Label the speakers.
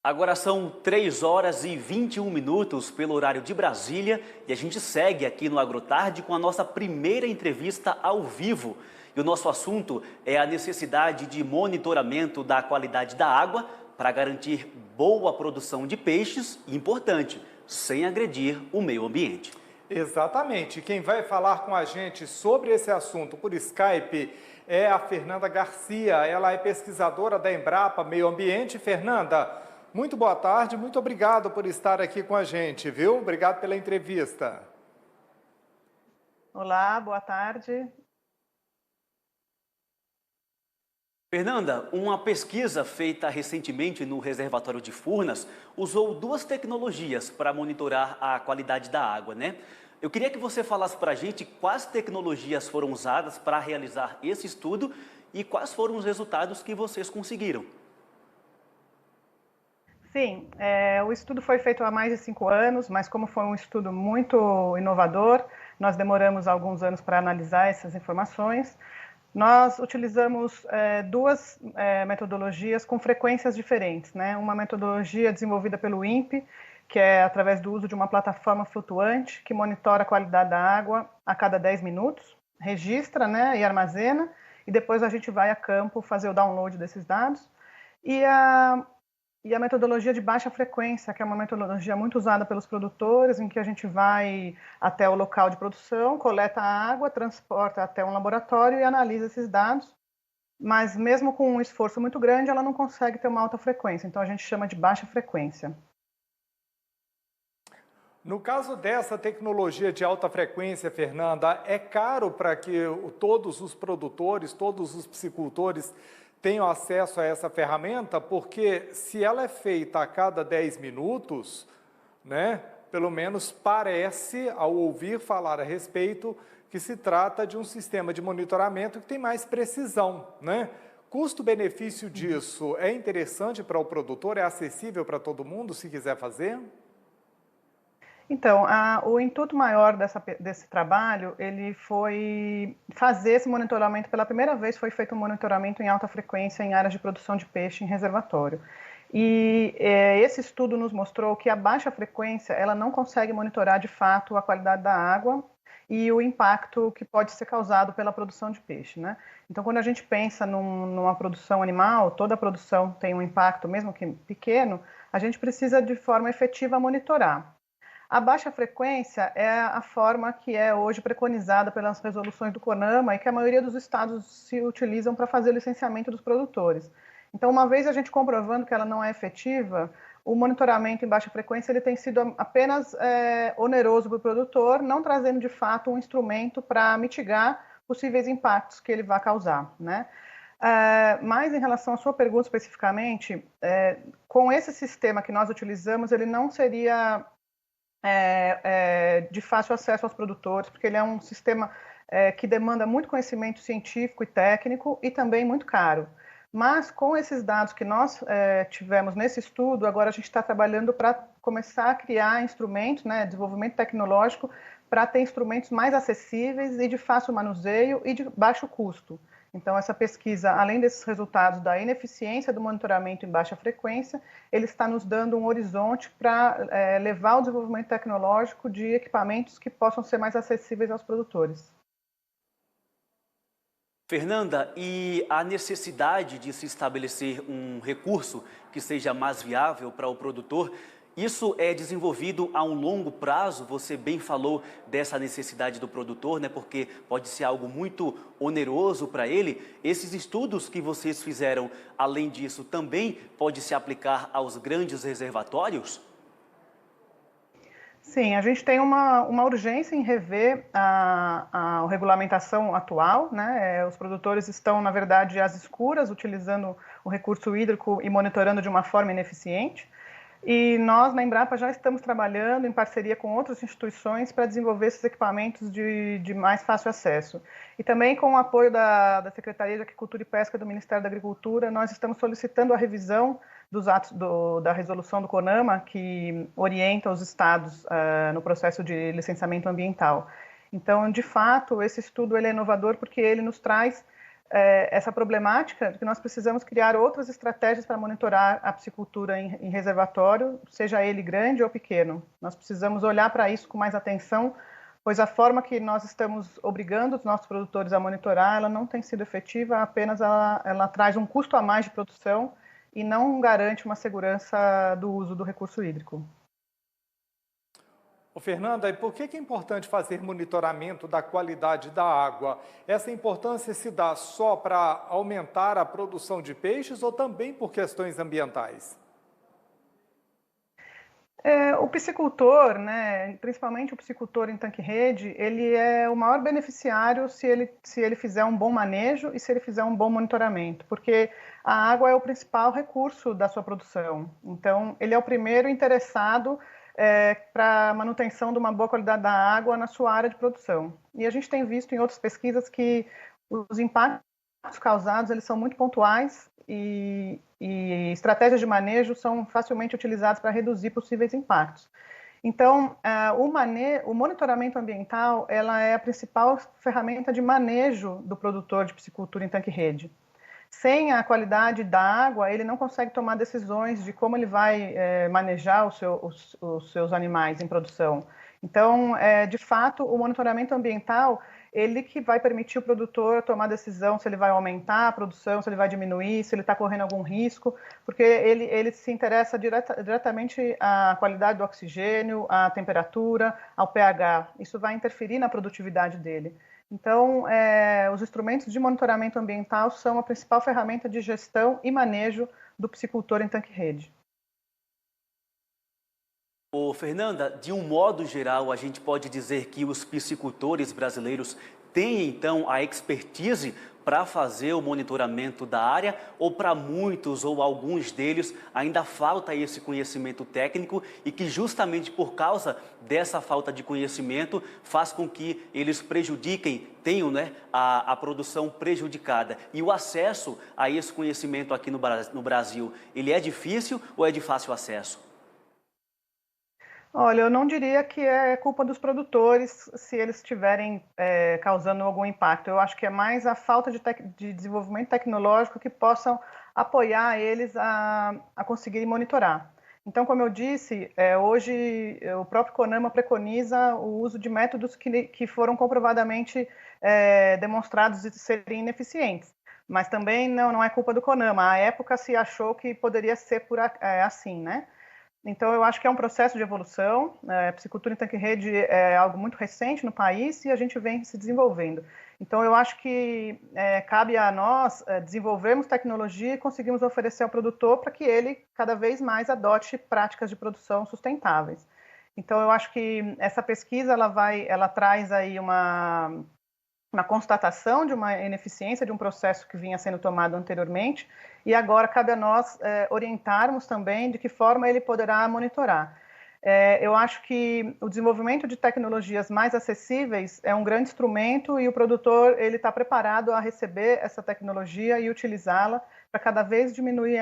Speaker 1: Agora são 3 horas e 21 minutos pelo horário de Brasília e a gente segue aqui no AgroTarde com a nossa primeira entrevista ao vivo. E o nosso assunto é a necessidade de monitoramento da qualidade da água para garantir boa produção de peixes e, importante, sem agredir o meio ambiente.
Speaker 2: Exatamente. Quem vai falar com a gente sobre esse assunto por Skype é a Fernanda Garcia. Ela é pesquisadora da Embrapa Meio Ambiente. Fernanda, muito boa tarde, muito obrigado por estar aqui com a gente, viu? Obrigado pela entrevista.
Speaker 3: Olá, boa tarde.
Speaker 1: Fernanda, uma pesquisa feita recentemente no reservatório de Furnas usou duas tecnologias para monitorar a qualidade da água, né? Eu queria que você falasse para a gente quais tecnologias foram usadas para realizar esse estudo e quais foram os resultados que vocês conseguiram.
Speaker 3: Sim, o estudo foi feito há mais de 5 anos, mas como foi um estudo muito inovador, nós demoramos alguns anos para analisar essas informações. Nós utilizamos duas metodologias com frequências diferentes, né? Uma metodologia desenvolvida pelo INPE, que é através do uso de uma plataforma flutuante que monitora a qualidade da água a cada 10 minutos, registra, né, e armazena, e depois a gente vai a campo fazer o download desses dados. E a metodologia de baixa frequência, que é uma metodologia muito usada pelos produtores, em que a gente vai até o local de produção, coleta a água, transporta até um laboratório e analisa esses dados, mas mesmo com um esforço muito grande, ela não consegue ter uma alta frequência, então a gente chama de baixa frequência.
Speaker 2: No caso dessa tecnologia de alta frequência, Fernanda, é caro para que todos os produtores, todos os piscicultores tenham acesso a essa ferramenta? Porque se ela é feita a cada 10 minutos, né, pelo menos parece, ao ouvir falar a respeito, que se trata de um sistema de monitoramento que tem mais precisão, né? Custo-benefício disso é interessante para o produtor? É acessível para todo mundo se quiser fazer?
Speaker 3: Então, o intuito maior desse trabalho, ele foi fazer esse monitoramento. Pela primeira vez foi feito um monitoramento em alta frequência em áreas de produção de peixe em reservatório. E esse estudo nos mostrou que a baixa frequência, ela não consegue monitorar de fato a qualidade da água e o impacto que pode ser causado pela produção de peixe, né? Então, quando a gente pensa numa produção animal, toda a produção tem um impacto, mesmo que pequeno, a gente precisa de forma efetiva monitorar. A baixa frequência é a forma que é hoje preconizada pelas resoluções do CONAMA e que a maioria dos estados se utilizam para fazer o licenciamento dos produtores. Então, uma vez a gente comprovando que ela não é efetiva, o monitoramento em baixa frequência ele tem sido apenas oneroso para o produtor, não trazendo de fato um instrumento para mitigar possíveis impactos que ele vai causar, né? Mas em relação à sua pergunta especificamente, com esse sistema que nós utilizamos, ele não seria de fácil acesso aos produtores, porque ele é um sistema que demanda muito conhecimento científico e técnico e também muito caro. Mas com esses dados que nós tivemos nesse estudo, agora a gente está trabalhando para começar a criar instrumentos, né, desenvolvimento tecnológico, para ter instrumentos mais acessíveis e de fácil manuseio e de baixo custo. Então, essa pesquisa, além desses resultados da ineficiência do monitoramento em baixa frequência, ele está nos dando um horizonte para levar o desenvolvimento tecnológico de equipamentos que possam ser mais acessíveis aos produtores.
Speaker 1: Fernanda, e a necessidade de se estabelecer um recurso que seja mais viável para o produtor, isso é desenvolvido a um longo prazo? Você bem falou dessa necessidade do produtor, né? Porque pode ser algo muito oneroso para ele. Esses estudos que vocês fizeram, além disso, também pode se aplicar aos grandes reservatórios?
Speaker 3: Sim, a gente tem uma urgência em rever a regulamentação atual, né? Os produtores estão, na verdade, às escuras, utilizando o recurso hídrico e monitorando de uma forma ineficiente. E nós, na Embrapa, já estamos trabalhando em parceria com outras instituições para desenvolver esses equipamentos de mais fácil acesso. E também com o apoio da Secretaria de Agricultura e Pesca do Ministério da Agricultura, nós estamos solicitando a revisão dos atos da resolução do CONAMA, que orienta os estados no processo de licenciamento ambiental. Então, de fato, esse estudo ele é inovador porque ele nos traz essa problemática de que nós precisamos criar outras estratégias para monitorar a piscicultura em reservatório, seja ele grande ou pequeno. Nós precisamos olhar para isso com mais atenção, pois a forma que nós estamos obrigando os nossos produtores a monitorar, ela não tem sido efetiva, apenas ela traz um custo a mais de produção e não garante uma segurança do uso do recurso hídrico.
Speaker 2: Fernanda, e por que é importante fazer monitoramento da qualidade da água? Essa importância se dá só para aumentar a produção de peixes ou também por questões ambientais?
Speaker 3: O piscicultor, né, principalmente o piscicultor em tanque-rede, ele é o maior beneficiário se ele fizer um bom manejo e se ele fizer um bom monitoramento, porque a água é o principal recurso da sua produção. Então, ele é o primeiro interessado para a manutenção de uma boa qualidade da água na sua área de produção. E a gente tem visto em outras pesquisas que os impactos causados eles são muito pontuais e estratégias de manejo são facilmente utilizadas para reduzir possíveis impactos. Então, o monitoramento ambiental ela é a principal ferramenta de manejo do produtor de piscicultura em tanque-rede. Sem a qualidade da água, ele não consegue tomar decisões de como ele vai manejar os seus animais em produção. Então, de fato, o monitoramento ambiental, ele que vai permitir o produtor tomar decisão se ele vai aumentar a produção, se ele vai diminuir, se ele está correndo algum risco, porque ele se interessa diretamente à qualidade do oxigênio, à temperatura, ao pH. Isso vai interferir na produtividade dele. Então, os instrumentos de monitoramento ambiental são a principal ferramenta de gestão e manejo do piscicultor em tanque-rede.
Speaker 1: Fernanda, de um modo geral, a gente pode dizer que os piscicultores brasileiros têm, então, a expertise para fazer o monitoramento da área, ou para muitos ou alguns deles ainda falta esse conhecimento técnico e que justamente por causa dessa falta de conhecimento faz com que eles tenham, né, a produção prejudicada. E o acesso a esse conhecimento aqui no Brasil, ele é difícil ou é de fácil acesso?
Speaker 3: Olha, eu não diria que é culpa dos produtores se eles estiverem causando algum impacto. Eu acho que é mais a falta de desenvolvimento tecnológico que possam apoiar eles a conseguirem monitorar. Então, como eu disse, hoje o próprio CONAMA preconiza o uso de métodos que foram comprovadamente demonstrados de serem ineficientes. Mas também não é culpa do CONAMA. À época se achou que poderia ser assim, né? Então, eu acho que é um processo de evolução. A piscicultura em tanque-rede é algo muito recente no país e a gente vem se desenvolvendo. Então, eu acho que cabe a nós desenvolvermos tecnologia e conseguirmos oferecer ao produtor para que ele cada vez mais adote práticas de produção sustentáveis. Então, eu acho que essa pesquisa ela traz aí uma constatação de uma ineficiência de um processo que vinha sendo tomado anteriormente e agora cabe a nós orientarmos também de que forma ele poderá monitorar. Eu acho que o desenvolvimento de tecnologias mais acessíveis é um grande instrumento e o produtor ele está preparado a receber essa tecnologia e utilizá-la para cada vez diminuir